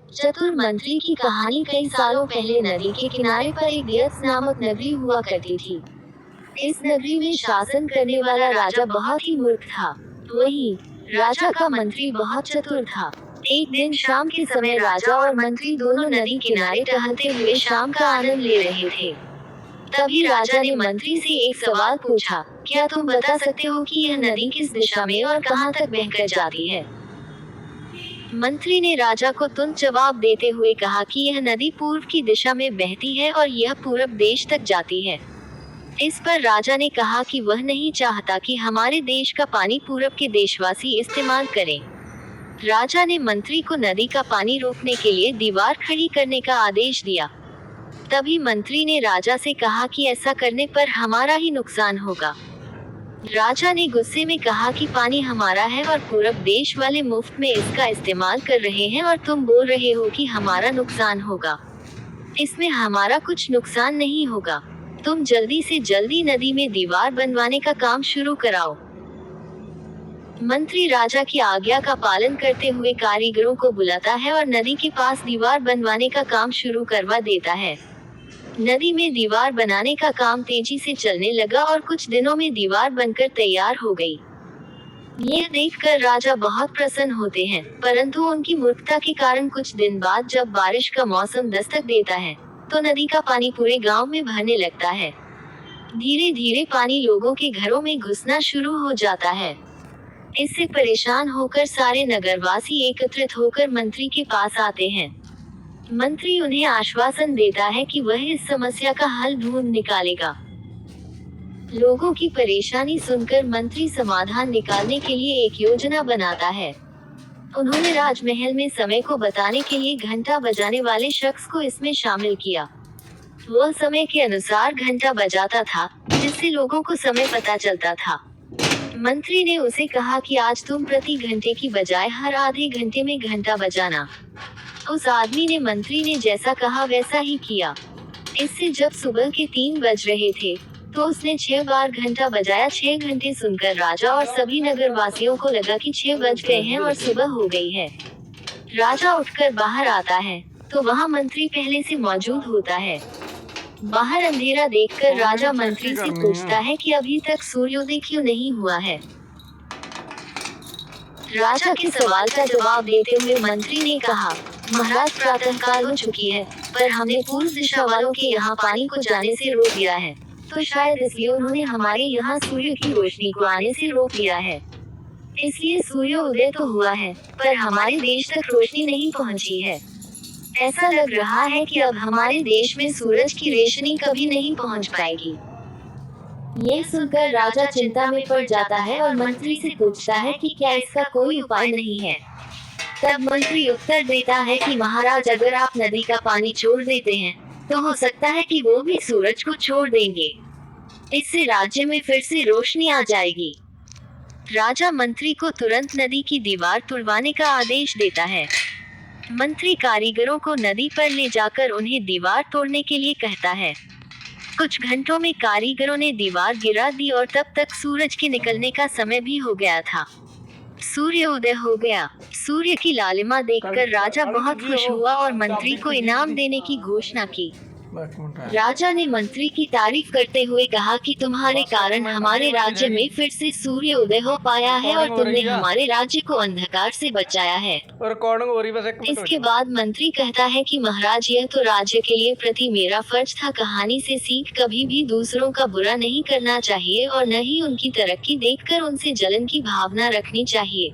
चतुर मंत्री की कहानी। कई सालों पहले नदी के किनारे पर एक यस नामक नगरी हुआ करती थी। इस नगरी में शासन करने वाला राजा बहुत ही मूर्ख था। वहीं राजा का मंत्री बहुत चतुर था। एक दिन शाम के समय राजा और मंत्री दोनों नदी किनारे टहलते हुए शाम का आनंद ले रहे थे। तभी राजा ने मंत्री से एक सवाल पूछा, क्या तुम बता सकते हो कि यह नदी किस दिशा में और कहां तक बहकर जाती है? मंत्री ने राजा को तुरंत जवाब देते हुए कहा कि यह नदी पूर्व की दिशा में बहती है और यह पूरब देश तक जाती है। इस पर राजा ने कहा कि वह नहीं चाहता कि हमारे देश का पानी पूरब के देशवासी इस्तेमाल करें। राजा ने मंत्री को नदी का पानी रोकने के लिए दीवार खड़ी करने का आदेश दिया। तभी मंत्री ने राजा से कहा कि ऐसा करने पर हमारा ही नुकसान होगा। राजा ने गुस्से में कहा कि पानी हमारा है और पूरब देश वाले मुफ्त में इसका इस्तेमाल कर रहे हैं और तुम बोल रहे हो कि हमारा नुकसान होगा। इसमें हमारा कुछ नुकसान नहीं होगा। तुम जल्दी से जल्दी नदी में दीवार बनवाने का काम शुरू कराओ। मंत्री राजा की आज्ञा का पालन करते हुए कारीगरों को बुलाता है और नदी के पास दीवार बनवाने का काम शुरू करवा देता है। नदी में दीवार बनाने का काम तेजी से चलने लगा और कुछ दिनों में दीवार बनकर तैयार हो गई। यह देखकर राजा बहुत प्रसन्न होते हैं, परंतु उनकी मूर्खता के कारण कुछ दिन बाद जब बारिश का मौसम दस्तक देता है, तो नदी का पानी पूरे गांव में भरने लगता है। धीरे धीरे पानी लोगों के घरों में घुसना शुरू हो जाता है। इससे परेशान होकर सारे नगरवासी एकत्रित होकर मंत्री के पास आते हैं। मंत्री उन्हें आश्वासन देता है कि वह इस समस्या का हल ढूंढ निकालेगा। लोगों की परेशानी सुनकर मंत्री समाधान निकालने के लिए एक योजना बनाता है। उन्होंने राजमहल में समय को बताने के लिए घंटा बजाने वाले शख्स को इसमें शामिल किया। वह समय के अनुसार घंटा बजाता था, जिससे लोगों को समय पता चलता था। मंत्री ने उसे कहा कि आज तुम प्रति घंटे की बजाय हर आधे घंटे में घंटा बजाना। उस आदमी ने मंत्री ने जैसा कहा वैसा ही किया। इससे जब सुबह के 3 बज रहे थे, तो उसने 6 बार घंटा बजाया। 6 घंटे सुनकर राजा और सभी नगरवासियों को लगा कि 6 बज गए हैं और सुबह हो गई है। राजा उठकर बाहर आता है, तो वहाँ मंत्री पहले से मौजूद होता है। बाहर अंधेरा देखकर राजा मंत्री से पूछता है कि अभी तक सूर्योदय क्यों नहीं हुआ है। राजा के सवाल का जवाब देते हुए मंत्री ने कहा, महाराज प्रातःकाल हो चुकी है, पर हमने पूर्व दिशा वालों के यहाँ पानी को जाने से रोक दिया है, तो शायद इसलिए उन्होंने हमारे यहाँ सूर्य की रोशनी को आने से रोक दिया है। इसलिए सूर्योदय तो हुआ है, पर हमारे देश तक रोशनी नहीं पहुँची है। ऐसा लग रहा है कि अब हमारे देश में सूरज की रोशनी कभी नहीं पहुँच पाएगी। यह सुनकर राजा चिंता में पड़ जाता है और मंत्री से पूछता है कि क्या इसका कोई उपाय नहीं है। तब मंत्री उत्तर देता है कि महाराज, अगर आप नदी का पानी छोड़ देते हैं, तो हो सकता है कि वो भी सूरज को छोड़ देंगे। इससे राज्य में फिर से रोशनी आ जाएगी। राजा मंत्री को तुरंत नदी की दीवार तुड़वाने का आदेश देता है। मंत्री कारीगरों को नदी पर ले जाकर उन्हें दीवार तोड़ने के लिए कहता है। कुछ घंटों में कारीगरों ने दीवार गिरा दी और तब तक सूरज के निकलने का समय भी हो गया था। सूर्योदय हो गया। सूर्य की लालिमा देखकर राजा बहुत खुश हुआ और मंत्री को इनाम देने की घोषणा की। राजा ने मंत्री की तारीफ करते हुए कहा कि तुम्हारे कारण हमारे राज्य में फिर से सूर्योदय हो पाया है और तुमने हमारे राज्य को अंधकार से बचाया है। इसके बाद मंत्री कहता है कि महाराज, यह तो राज्य के लिए प्रति मेरा फर्ज था। कहानी से सीख, कभी भी दूसरों का बुरा नहीं करना चाहिए और न ही उनकी तरक्की देखकर उनसे जलन की भावना रखनी चाहिए।